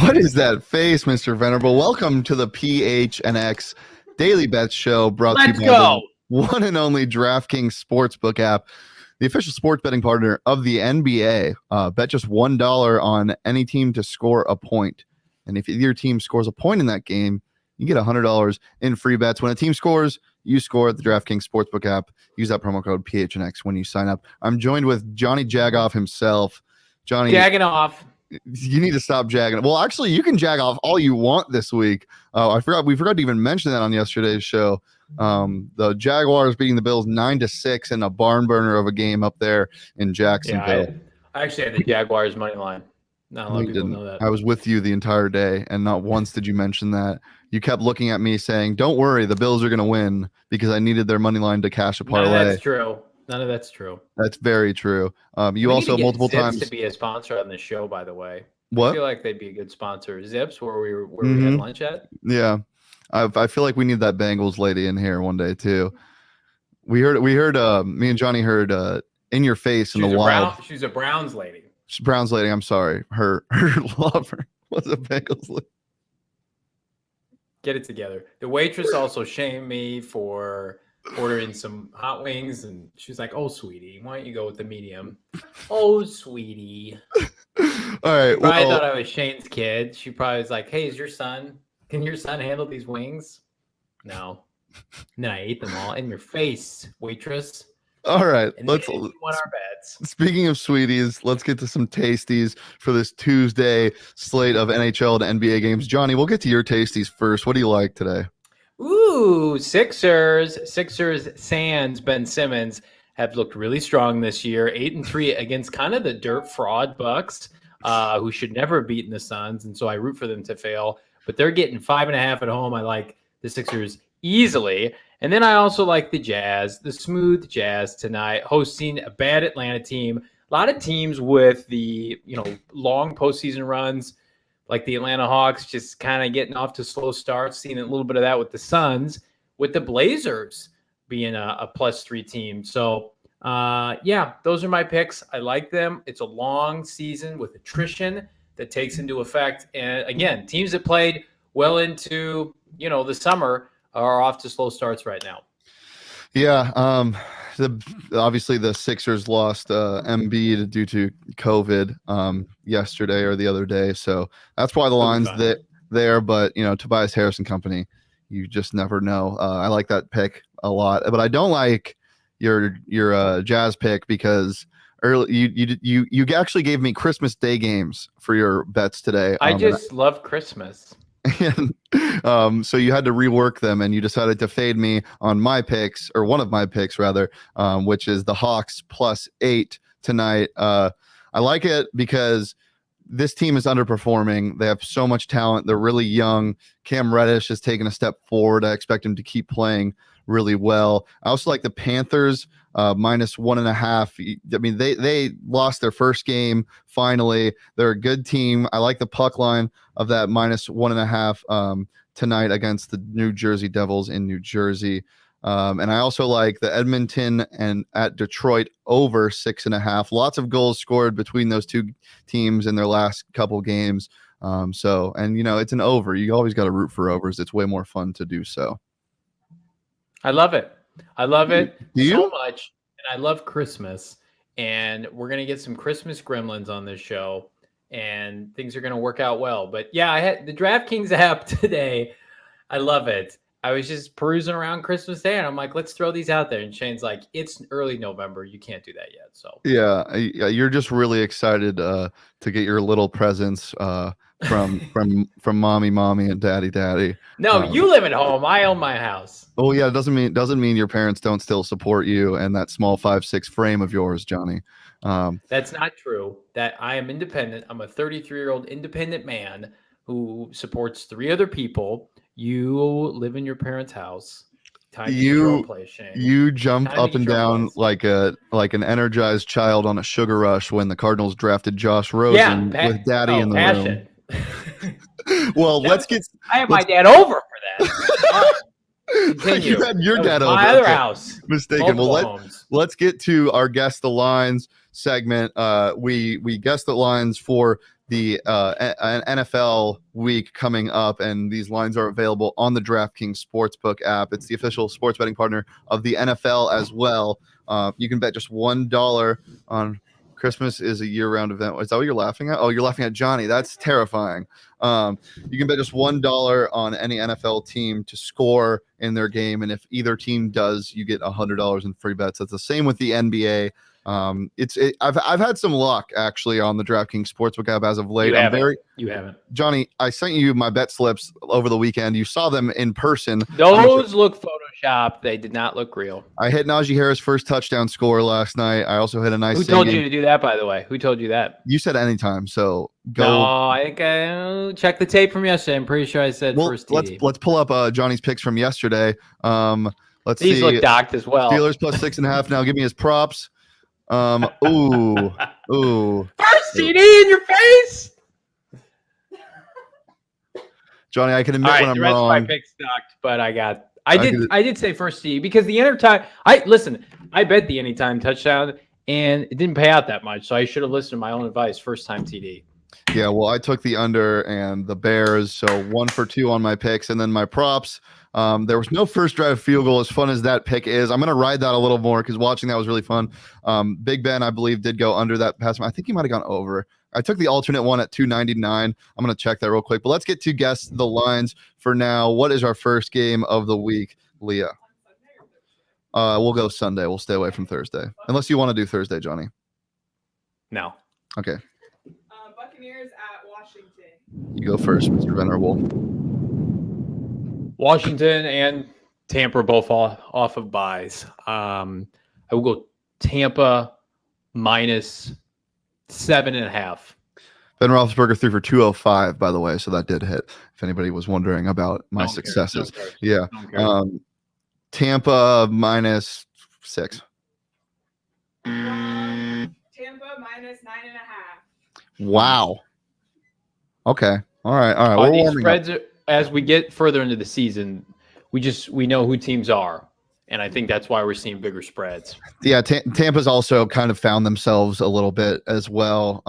What is that face, Mr. Venerable? Welcome to the PHNX Daily Bet Show, brought to you by the one and only DraftKings Sportsbook app, the official sports betting partner of the NBA. Bet just $1 on any team to score a point. And if your team scores a point in that game, you get $100 in free bets. When a team scores, you score at the DraftKings Sportsbook app. Use that promo code PHNX when you sign up. I'm joined with Johnny Jagoff himself. Johnny, jagging off. You need to stop jagging. Well, actually, you can jag off all you want this week. We forgot to even mention that on yesterday's show. The Jaguars beating the Bills 9-6 in a barn burner of a game up there in Jacksonville. Yeah, I actually had the Jaguars money line. Not a lot of people know that. I was with you the entire day, and not once did you mention that. You kept looking at me saying, "Don't worry, the Bills are going to win," because I needed their money line to cash a parlay. No, that's true. None of that's true. That's very true. You also multiple times to be a sponsor on the show, by the way. What? I feel like they'd be a good sponsor. Zips, where we had lunch at. Yeah, I feel like we need that Bengals lady in here one day too. We heard. Me and Johnny heard "In Your Face" in the wild. She's a Browns lady. Browns lady. I'm sorry. Her lover was a Bengals lady. Get it together. The waitress also shamed me for ordering some hot wings, and she's like, "Oh, sweetie, why don't you go with the medium?" Oh, sweetie. All right. Probably thought I was Shane's kid. She probably was like, "Hey, can your son handle these wings?" No. And then I ate them all in your face, waitress. All right. And let's won our bets. Speaking of sweeties, let's get to some tasties for this Tuesday slate of NHL and NBA games. Johnny, we'll get to your tasties first. What do you like today? Ooh, Sixers, sans Ben Simmons have looked really strong this year. 8-3 against kind of the dirt fraud Bucks, who should never have beaten the Suns, and so I root for them to fail. But they're getting 5.5 at home. I like the Sixers easily. And then I also like the Jazz, the smooth Jazz tonight, hosting a bad Atlanta team. A lot of teams with the long postseason runs, like the Atlanta Hawks, just kind of getting off to slow starts, seeing a little bit of that with the Suns, with the Blazers being a +3 team. So, those are my picks. I like them. It's a long season with attrition that takes into effect. And, again, teams that played well into, the summer are off to slow starts right now. Yeah, obviously the Sixers lost Embiid due to COVID yesterday or the other day, so that's why the line's there. But Tobias Harris and company, you just never know. I like that pick a lot, but I don't like your Jazz pick because early you actually gave me Christmas Day games for your bets today. I just love Christmas. And so you had to rework them, and you decided to fade me on my picks, or one of my picks rather, which is the Hawks +8 tonight. I like it because this team is underperforming. They have so much talent. They're really young. Cam Reddish has taken a step forward. I expect him to keep playing really well. I also like the Panthers -1.5. I mean, they lost their first game. Finally, they're a good team. I like the puck line of that -1.5 tonight against the New Jersey Devils in New Jersey. And I also like the Edmonton and at Detroit over 6.5. Lots of goals scored between those two teams in their last couple games. It's an over. You always got to root for overs. It's way more fun to do so. I love it. I love it so much. And I love Christmas. And we're going to get some Christmas gremlins on this show. And things are going to work out well. But yeah, I had the DraftKings app today. I love it. I was just perusing around Christmas Day, and I'm like, let's throw these out there. And Shane's like, it's early November. You can't do that yet. So yeah, you're just really excited to get your little presents from mommy, and daddy. No, you live at home. I own my house. Oh yeah, it doesn't mean your parents don't still support you and that small 5'6" frame of yours, Johnny. That's not true. That I am independent. I'm a 33-year-old independent man who supports 3 other people. You live in your parents' house. Time to get your own place, Shane. You jump up and down like an energized child on a sugar rush when the Cardinals drafted Josh Rosen with daddy in the passion. room. Well, I had my dad over for that. Continue. You had your dad over. My other house. Mistaken. Well, let's get to our Guess the Lines segment. We guessed the lines for the NFL week coming up, and these lines are available on the DraftKings Sportsbook app. It's the official sports betting partner of the NFL as well. You can bet just $1 on Christmas is a year-round event. Is that what you're laughing at? Oh, you're laughing at Johnny. That's terrifying. You can bet just $1 on any NFL team to score in their game, and if either team does, you get $100 in free bets. That's the same with the NBA. I've had some luck actually on the DraftKings Sportsbook app as of late. You haven't. Johnny, I sent you my bet slips over the weekend. You saw them in person. Those look photoshopped. They did not look real. I hit Najee Harris' first touchdown score last night. I also hit a nice. Who told you to do that, by the way? Who told you that? You said anytime, so go. No, I think I checked the tape from yesterday. I'm pretty sure I said first TD. Let's pull up Johnny's picks from yesterday. Let's see. These look docked as well. Steelers plus 6.5. Now give me his props. Ooh. First TD in your face. Johnny, I can admit when I'm wrong. My pick stocked, but I did say first TD because the anytime I bet the anytime touchdown and it didn't pay out that much, so I should have listened to my own advice. First time TD. Yeah, well, I took the under and the Bears, so 1 for 2 on my picks, and then my props. There was no first drive field goal, as fun as that pick is. I'm going to ride that a little more because watching that was really fun. Big Ben, I believe, did go under that pass. I think he might have gone over. I took the alternate one at 299. I'm going to check that real quick. But let's get to guess the lines for now. What is our first game of the week, Leah? We'll go Sunday. We'll stay away from Thursday. Unless you want to do Thursday, Johnny. No. Okay. Buccaneers at Washington. You go first, Mr. Venerable. Washington and Tampa are both off of buys. I will go Tampa minus 7.5. Ben Roethlisberger threw for 205, by the way, so that did hit. If anybody was wondering about my successes, yeah. Tampa minus 6. Tampa minus 9.5. Wow. Okay. All right. We're these spreads as we get further into the season, we know who teams are, and I think that's why we're seeing bigger spreads. Yeah, Tampa's also kind of found themselves a little bit as well.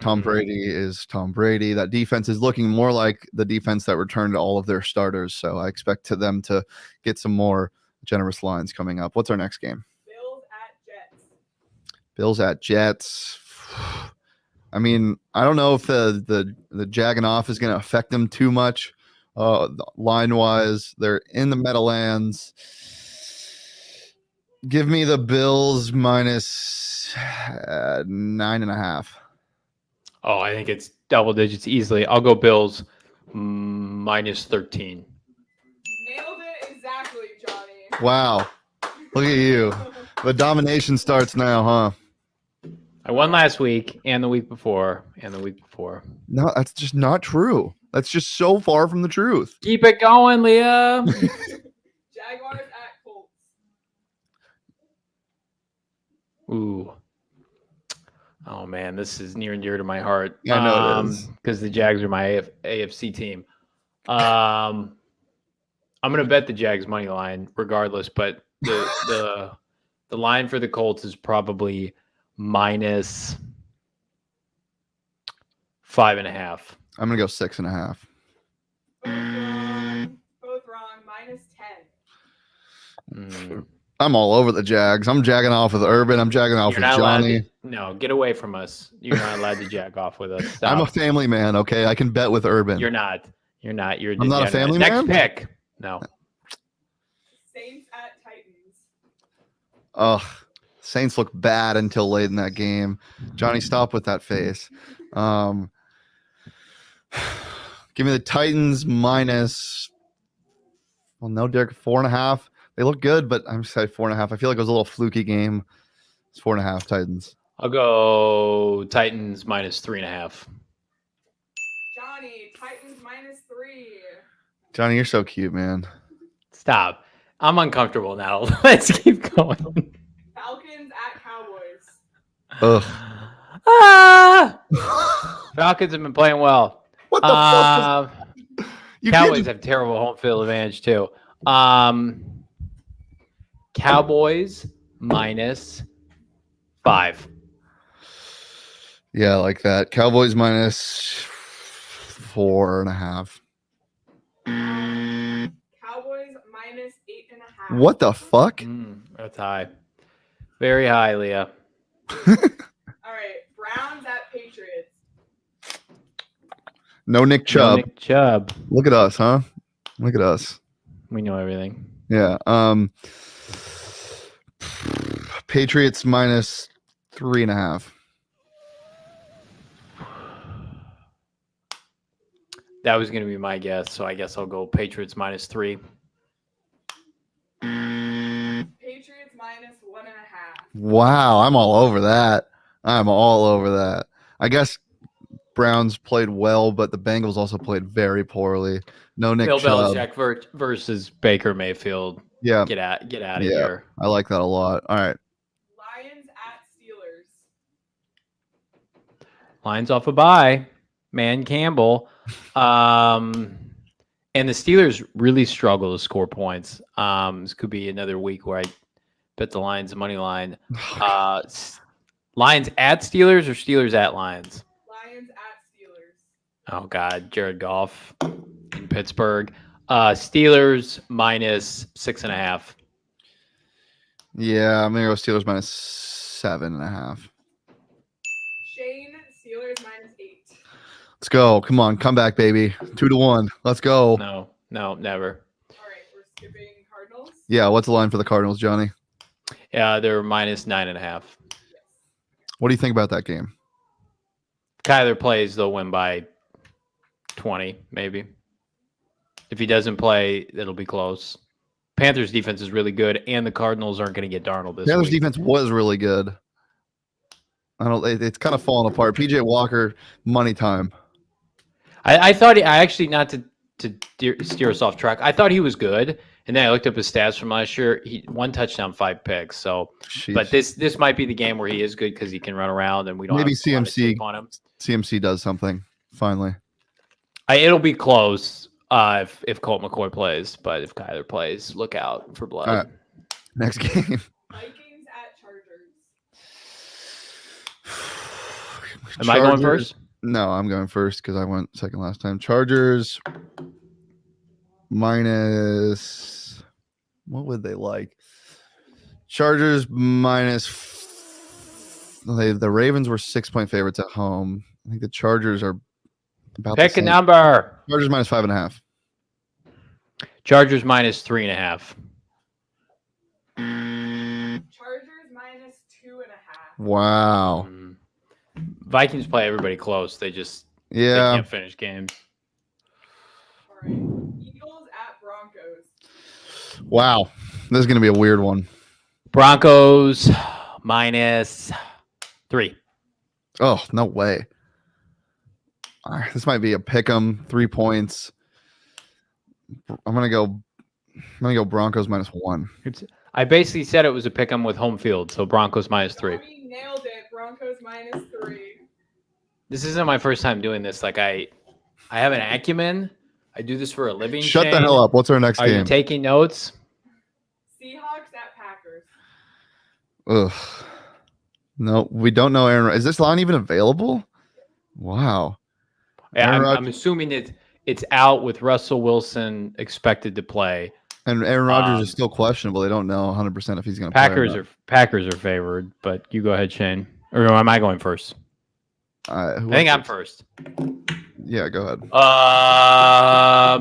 Tom Brady is Tom Brady. That defense is looking more like the defense that returned all of their starters. So I expect them to get some more generous lines coming up. What's our next game? Bills at Jets. I mean, I don't know if the jagging off is going to affect them too much. Line wise, they're in the Meadowlands. Give me the Bills minus 9.5. Oh, I think it's double digits easily. I'll go Bills minus 13. Nailed it exactly, Johnny. Wow. Look at you. The domination starts now, huh? I won last week and the week before and the week before. No, that's just not true. That's just so far from the truth. Keep it going, Leah. Jaguars at Colts. Ooh. Oh, man, this is near and dear to my heart. Yeah, I know it is. Because the Jags are my AFC team. I'm going to bet the Jags money line regardless, but the line for the Colts is probably minus 5.5. I'm going to go 6.5. Both wrong. Minus 10. I'm all over the Jags. I'm jagging off with Urban. I'm jagging off with Johnny. No, get away from us. You're not allowed to jag off with us. Stop. I'm a family man, okay? I can bet with Urban. You're not. You're I'm not a family man? Next pick. No. Saints at Titans. Ugh. Saints look bad until late in that game. Johnny, stop with that face. Give me the Titans minus. Well, no, Derek, 4.5. They look good, but I'm just saying 4.5. I feel like it was a little fluky game. It's 4.5 Titans. I'll go Titans minus 3.5. Johnny, Titans -3. Johnny, you're so cute, man. Stop. I'm uncomfortable now. Let's keep going. Falcons at Cowboys. Ugh. Falcons have been playing well. What the fuck? You Cowboys can't have terrible home field advantage too. Cowboys -5. Yeah, I like that. Cowboys minus 4.5. Cowboys -8.5. What the fuck? That's high. Very high, Leah. All right, Browns at Patriots. No Nick Chubb. No Nick Chubb. Look at us, huh? Look at us. We know everything. Yeah. Patriots minus 3.5. That was going to be my guess, so I guess I'll go Patriots -3. Patriots -1.5. Wow, I'm all over that. I'm all over that. I guess Browns played well, but the Bengals also played very poorly. No Nick Bill Chubb. Belichick versus Baker Mayfield. Yeah. Get out of Yeah. here. I like that a lot. All right. Lions at Steelers. Lions off a bye. Man Campbell. And the Steelers really struggle to score points. This could be another week where I bet the Lions money line. Lions at Steelers or Steelers at Lions? Lions at Steelers. Oh, God. Jared Goff in Pittsburgh. Steelers -6.5. Yeah, I'm going to go Steelers minus 7.5. Shane, Steelers -8. Let's go. Come on. Come back, baby. 2-1. Let's go. No, never. All right, we're skipping Cardinals. Yeah. What's the line for the Cardinals, Johnny? Yeah, they're -9.5. Yes. What do you think about that game? Kyler plays, they'll win by 20, maybe. If he doesn't play, it'll be close. Panthers defense is really good, and the Cardinals aren't going to get Darnold this Panthers week. defense was really good. It's kind of falling apart. PJ Walker, money time. I thought I actually, not to steer us off track, I thought he was good, and then I looked up his stats from last year. He 1 touchdown, 5 picks. So, Sheesh. but this might be the game where he is good because he can run around, and we don't Maybe have a lot of CMC tape on him. CMC does something finally. It'll be close if Colt McCoy plays, but if Kyler plays, look out for blood. All right. Next game. Vikings at Chargers. Am I going first? No, I'm going first because I went second last time. Chargers minus. What would they like? Chargers minus. The Ravens were 6-point favorites at home. I think the Chargers are about. Pick a number. Chargers minus 5.5. Chargers -3.5. Chargers -2.5. Wow. Vikings play everybody close. They Yeah. can't finish games. All right, Eagles at Broncos. Wow. This is going to be a weird one. Broncos -3. Oh, no way. All right, this might be a pick 'em, 3 points. I'm gonna go Broncos -1. I basically said it was a pick 'em with home field, so Broncos -3. Johnny nailed it. Broncos -3. This isn't my first time doing this. Like I have an acumen. I do this for a living. Shut the Shane. hell up. What's our next Are game? you taking notes? Seahawks at Packers. Ugh. No, we don't know Aaron. Is this line even available? Wow. Yeah, Aaron I'm assuming it's out with Russell Wilson expected to play. And Aaron Rodgers is still questionable. They don't know 100% if he's going to play. Packers are favored, but you go ahead, Shane. Or am I going first? I think I'm first. Yeah, go ahead.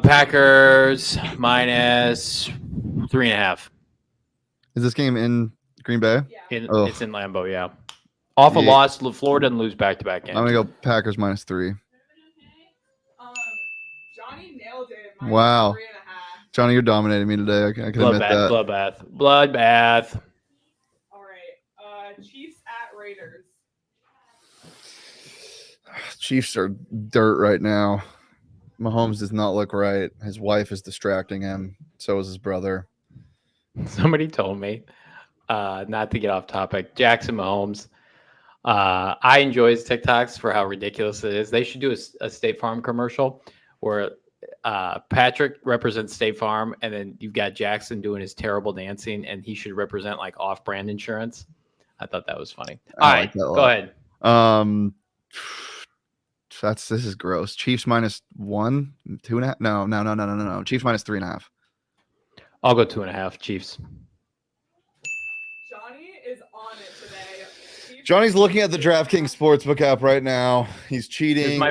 Packers -3.5. Is this game in Green Bay? Yeah. It's in Lambeau, yeah. Off a loss, Florida didn't lose back-to-back games. I'm going to go Packers -3. minus Wow. 3.5. Johnny, you're dominating me today. I can admit that. Bloodbath. All right. Chiefs at Raiders. Chiefs are dirt right now. Mahomes does not look right. His wife is distracting him. So is his brother. Somebody told me, not to get off topic, Jackson Mahomes. I enjoy his TikToks for how ridiculous it is. They should do a State Farm commercial where Patrick represents State Farm, and then you've got Jackson doing his terrible dancing, and he should represent like off-brand insurance. I thought that was funny. All right, go ahead. This is gross. Chiefs minus 1, 2.5. No. Chiefs minus 3.5. I'll go 2.5. Chiefs. Johnny is on it today. Chiefs Johnny's looking at the DraftKings Sportsbook app right now. He's cheating.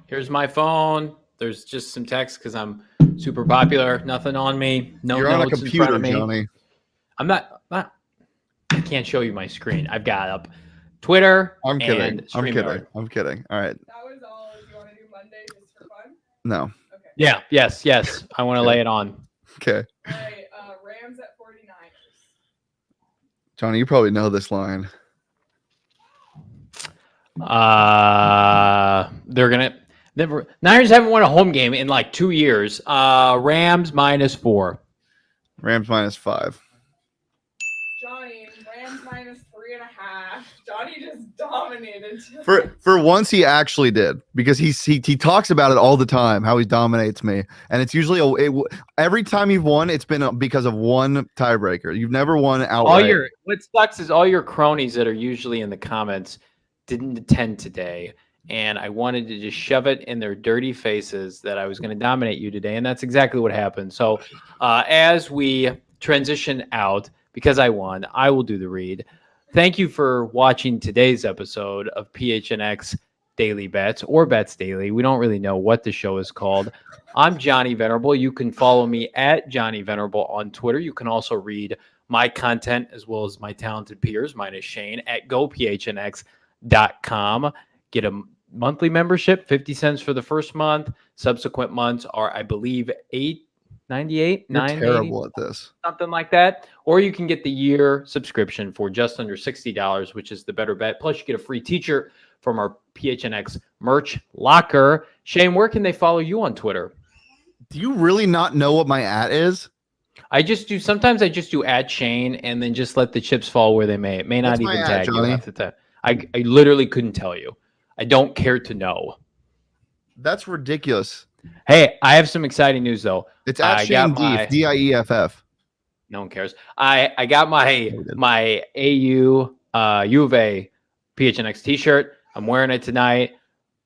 Here's my phone. There's just some text because I'm super popular. Nothing on me. No You're notes on a computer, in front of me. Johnny. I'm not. I can't show you my screen. I've got up Twitter. I'm kidding. And I'm StreamYard. kidding. All right. That was all. Do you want to do Monday just for fun? No. Okay. Yeah. Yes. I want to lay it on. Okay. All right. Rams at 49ers. Johnny, you probably know this line. Niners haven't won a home game in like 2 years. Rams minus 4. Rams minus 5. Johnny, Rams minus 3.5. Johnny just dominated. For once, he actually did, because he talks about it all the time, how he dominates me, and it's usually every time you've won, it's been because of one tiebreaker. You've never won outright. What sucks is all your cronies that are usually in the comments didn't attend today, and I wanted to just shove it in their dirty faces that I was going to dominate you today, and that's exactly what happened. So as we transition out, because I won, I will do the read. Thank you for watching today's episode of PHNX Daily Bets, or Bets Daily. We don't really know what the show is called. I'm Johnny Venerable. You can follow me at Johnny Venerable on Twitter. You can also read my content as well as my talented peers, minus Shane, at gophnx.com. Get a monthly membership, 50 cents for the first month. Subsequent months are, I believe, $8.98, You're terrible at this. something like that. Or you can get the year subscription for just under $60, which is the better bet. Plus, you get a free t-shirt from our PHNX merch locker. Shane, where can they follow you on Twitter? Do you really not know what my @ is? Sometimes I just do at Shane and then just let the chips fall where they may. It may not What's my even @ tag Johnny? you at the time. I literally couldn't tell you. I don't care to know. That's ridiculous. Hey, I have some exciting news though. It's at Shane Dief, DIEFF. No one cares. I got my AU U of A PHNX t-shirt. I'm wearing it tonight.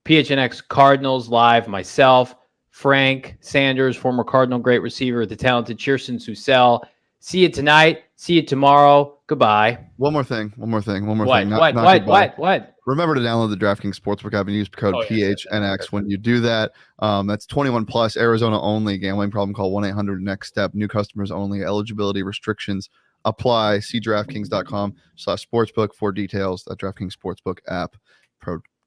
PHNX Cardinals live. Myself, Frank Sanders, former Cardinal great receiver, the talented Cheerson Susel. See you tonight. See you tomorrow. Goodbye. One more thing. What? Goodbye. What? Remember to download the DraftKings Sportsbook app and use code PHNX when you do that. That's 21 plus, Arizona only. Gambling problem, call 1-800-NEXT-STEP. New customers only. Eligibility restrictions apply. See DraftKings.com/sportsbook for details. That DraftKings Sportsbook app.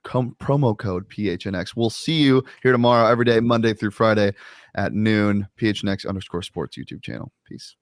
Promo code PHNX. We'll see you here tomorrow, every day, Monday through Friday at noon. PHNX_sports YouTube channel. Peace.